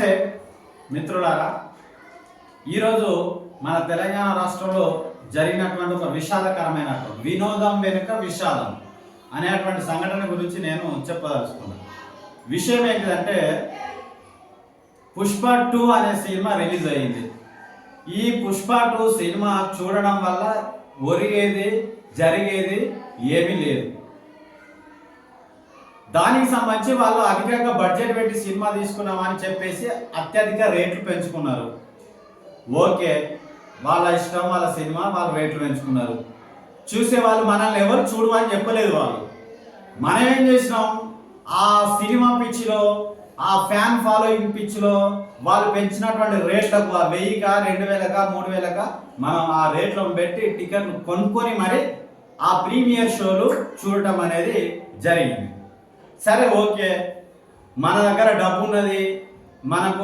నమస్తే మిత్రులారా, ఈరోజు మన తెలంగాణ రాష్ట్రంలో జరిగినటువంటి ఒక విషాదకరమైన వినోదం వెనుక విషాదం అనేటువంటి సంఘటన గురించి నేను చెప్పదలుచుకున్నాను. విషయం ఏంటంటే, పుష్ప 2 అనే సినిమా రిలీజ్ అయ్యింది. ఈ పుష్ప 2 సినిమా చూడడం వల్ల ఒరిగేది జరిగేది ఏమీ లేదు. దానికి సంబంధించి వాళ్ళు అధికంగా బడ్జెట్ పెట్టి సినిమా తీసుకున్నామని చెప్పేసి అత్యధిక రేట్లు పెంచుకున్నారు. ఓకే, వాళ్ళ ఇష్టం, వాళ్ళ సినిమా, వాళ్ళు రేట్లు పెంచుకున్నారు. చూసే వాళ్ళు మనల్ని ఎవరు చూడమని చెప్పలేదు. మనం ఏం చేసినాం, ఆ సినిమా పిచ్చిలో, ఆ ఫ్యాన్ ఫాలోయింగ్ పిచ్చిలో వాళ్ళు పెంచినటువంటి రేట్లకు 1000కా 2000కా 3000కా మనం ఆ రేట్లను పెట్టి టికెట్లు కొనుక్కొని మరి ఆ ప్రీమియర్ షోలు చూడటం అనేది జరిగింది. సరే, ఓకే, మన దగ్గర డబ్బు ఉన్నది, మనం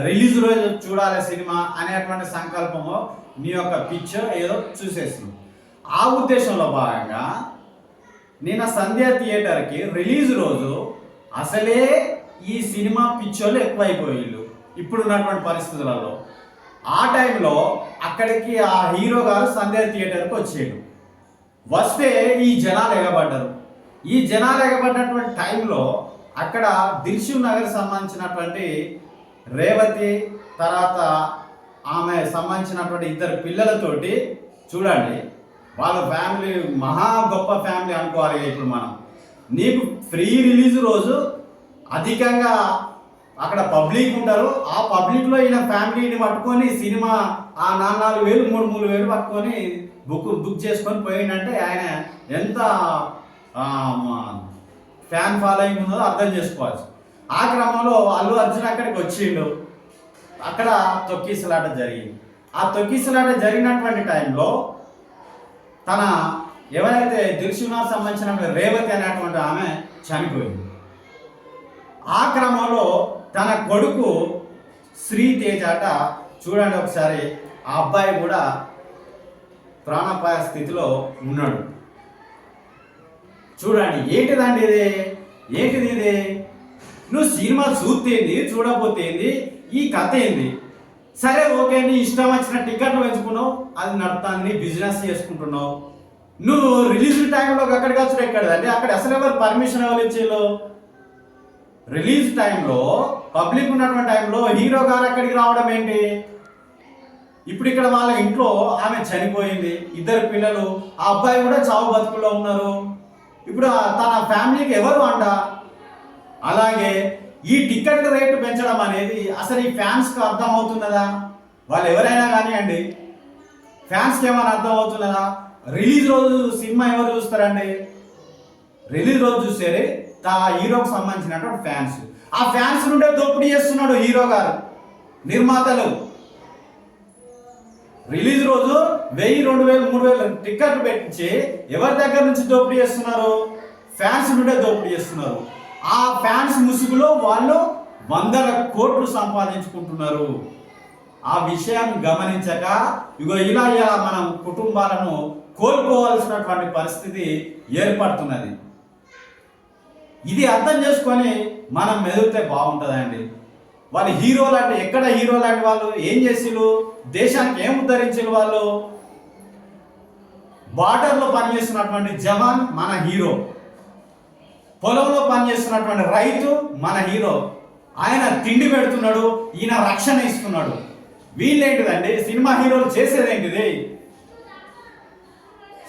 రిలీజ్ రోజు చూడాలి సినిమా అనేటువంటి సంకల్పము, మీ యొక్క పిక్చర్ ఏదో చూసేస్తున్నాం. ఆ ఉద్దేశంలో భాగంగా నిన్న సంధ్య థియేటర్కి రిలీజ్ రోజు అసలే ఈ సినిమా పిక్చర్లు ఎక్కువైపోయిళ్ళు ఇప్పుడున్నటువంటి పరిస్థితులలో. ఆ టైంలో అక్కడికి ఆ హీరో గారు సంధ్య థియేటర్కి వచ్చాడు. వస్తే ఈ జనాలు ఎగబడ్డారు. ఈ జనాలు ఎగబడినటువంటి టైంలో అక్కడ దిల్షుక్ నగర్ సంబంధించినటువంటి రేవతి, తర్వాత ఆమె సంబంధించినటువంటి 2 పిల్లలతోటి, చూడండి, వాళ్ళ ఫ్యామిలీ మహా గొప్ప ఫ్యామిలీ అనుకోవాలి. ఇప్పుడు మనం నీకు ఫ్రీ రిలీజ్ రోజు అధికంగా అక్కడ పబ్లిక్ ఉంటారు. ఆ పబ్లిక్లో ఈయన ఫ్యామిలీని పట్టుకొని సినిమా ఆ 4,000 3,000 పట్టుకొని బుక్ చేసుకొని పోయిందంటే ఆయన ఎంత ఫ్యాన్ ఫాలోయింగ్ ఉన్నదో అర్థం చేసుకోవచ్చు. ఆ క్రమంలో అల్లు అర్జున్ అక్కడికి వచ్చిండు. అక్కడ తొక్కిసలాట జరిగింది. ఆ తొక్కిసలాట జరిగినటువంటి టైంలో తన ఎవరైతే దిల్షుక్ సంబంధించిన రేవతి అనేటువంటి ఆమె చనిపోయింది. ఆ క్రమంలో తన కొడుకు శ్రీతేజాట, చూడండి ఒకసారి, ఆ అబ్బాయి కూడా ప్రాణాపాయ స్థితిలో ఉన్నాడు. చూడండి, ఏంటిదండి ఇది, ఏంటిది ఇది? నువ్వు సినిమా చూస్తేంది, చూడకపోతేంది, ఈ కథ ఏంది? సరే, ఓకే, నీ ఇష్టం వచ్చిన టికెట్లు పెంచుకున్నావు, అది నడుతాన్ని బిజినెస్ చేసుకుంటున్నావు. నువ్వు రిలీజ్ టైంలో అక్కడికి వచ్చాడు ఎక్కడదండి? అక్కడ అసలు ఎవరు పర్మిషన్ ఎవరు ఇచ్చేలో? రిలీజ్ టైంలో, పబ్లిక్ ఉన్నటువంటి టైంలో హీరో గారు అక్కడికి రావడం ఏంటి? ఇప్పుడు ఇక్కడ వాళ్ళ ఇంట్లో ఆమె చనిపోయింది, 2 పిల్లలు, ఆ అబ్బాయి కూడా చావు బతుకుల్లో ఉన్నారు. ఇప్పుడు తన ఫ్యామిలీకి ఎవరు అంట? అలాగే ఈ టికెట్ రేటు పెంచడం అనేది అసలు ఈ ఫ్యాన్స్కి అర్థం అవుతున్నదా? వాళ్ళు ఎవరైనా కానివ్వండి, ఫ్యాన్స్కి ఏమైనా అర్థం అవుతున్నదా? రిలీజ్ రోజు సినిమా ఎవరు చూస్తారండి? రిలీజ్ రోజు చూసేది ఆ హీరోకి సంబంధించినటువంటి ఫ్యాన్స్. ఆ ఫ్యాన్స్ నుండే దోపిడీ చేస్తున్నాడు హీరో గారు, నిర్మాతలు. రిలీజ్ రోజు 1000, 2000, 3000 టికెట్లు పెట్టించి ఎవరి దగ్గర నుంచి దోపిడీ చేస్తున్నారు? ఫ్యాన్స్ నుండే దోపిడీ చేస్తున్నారు. ఆ ఫ్యాన్స్ ముసుగులో వాళ్ళు 100 కోట్లు సంపాదించుకుంటున్నారు. ఆ విషయం గమనించక ఇలా మనం కుటుంబాలను కోల్పోవాల్సినటువంటి పరిస్థితి ఏర్పడుతున్నది. ఇది అర్థం చేసుకొని మనం మెదిలితే బాగుంటుందండి. వాళ్ళు హీరోలు అంటే ఎక్కడ హీరోలు అంటే వాళ్ళు ఏం చేసిరు? దేశానికి ఏం ఉద్ధరించారు? వాళ్ళు బార్డర్లో పనిచేస్తున్నటువంటి జవాన్ మన హీరో, పొలంలో పనిచేస్తున్నటువంటి రైతు మన హీరో. ఆయన తిండి పెడుతున్నాడు, ఈయన రక్షణ ఇస్తున్నాడు. వీళ్ళేంటిదండి? సినిమా హీరోలు చేసేదేంటిది?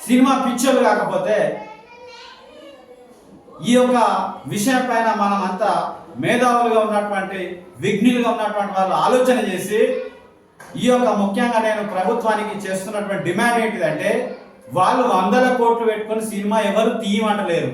సినిమా పిక్చర్లు కాకపోతే ఈ యొక్క విషయం పైన మనం అంతా మేధావులుగా ఉన్నటువంటి, విఘ్నులుగా ఉన్నటువంటి వాళ్ళు ఆలోచన చేసి, ఈ యొక్క ముఖ్యంగా నేను ప్రభుత్వానికి చేస్తున్నటువంటి డిమాండ్ ఏంటిదంటే, వాళ్ళు 100 కోట్లు పెట్టుకొని సినిమా ఎవరు తీయమంటలేరు.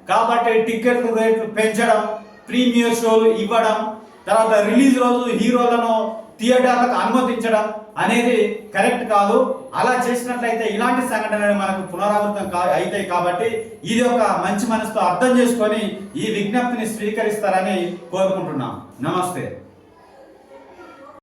కాబట్టి టికెట్ రేట్లు పెంచడం, ప్రీమియర్ షోలు ఇవ్వడం, తర్వాత రిలీజ్ రోజు హీరోలను థియేటర్లకు అనుమతించడం అనేది కరెక్ట్ కాదు. అలా చేసినట్లయితే ఇలాంటి సంఘటనలు మనకు పునరావృతం అవుతాయి. కాబట్టి ఇది ఒక మంచి మనసుతో అర్థం చేసుకొని ఈ విజ్ఞప్తిని స్వీకరిస్తారని కోరుకుంటున్నాం. నమస్తే.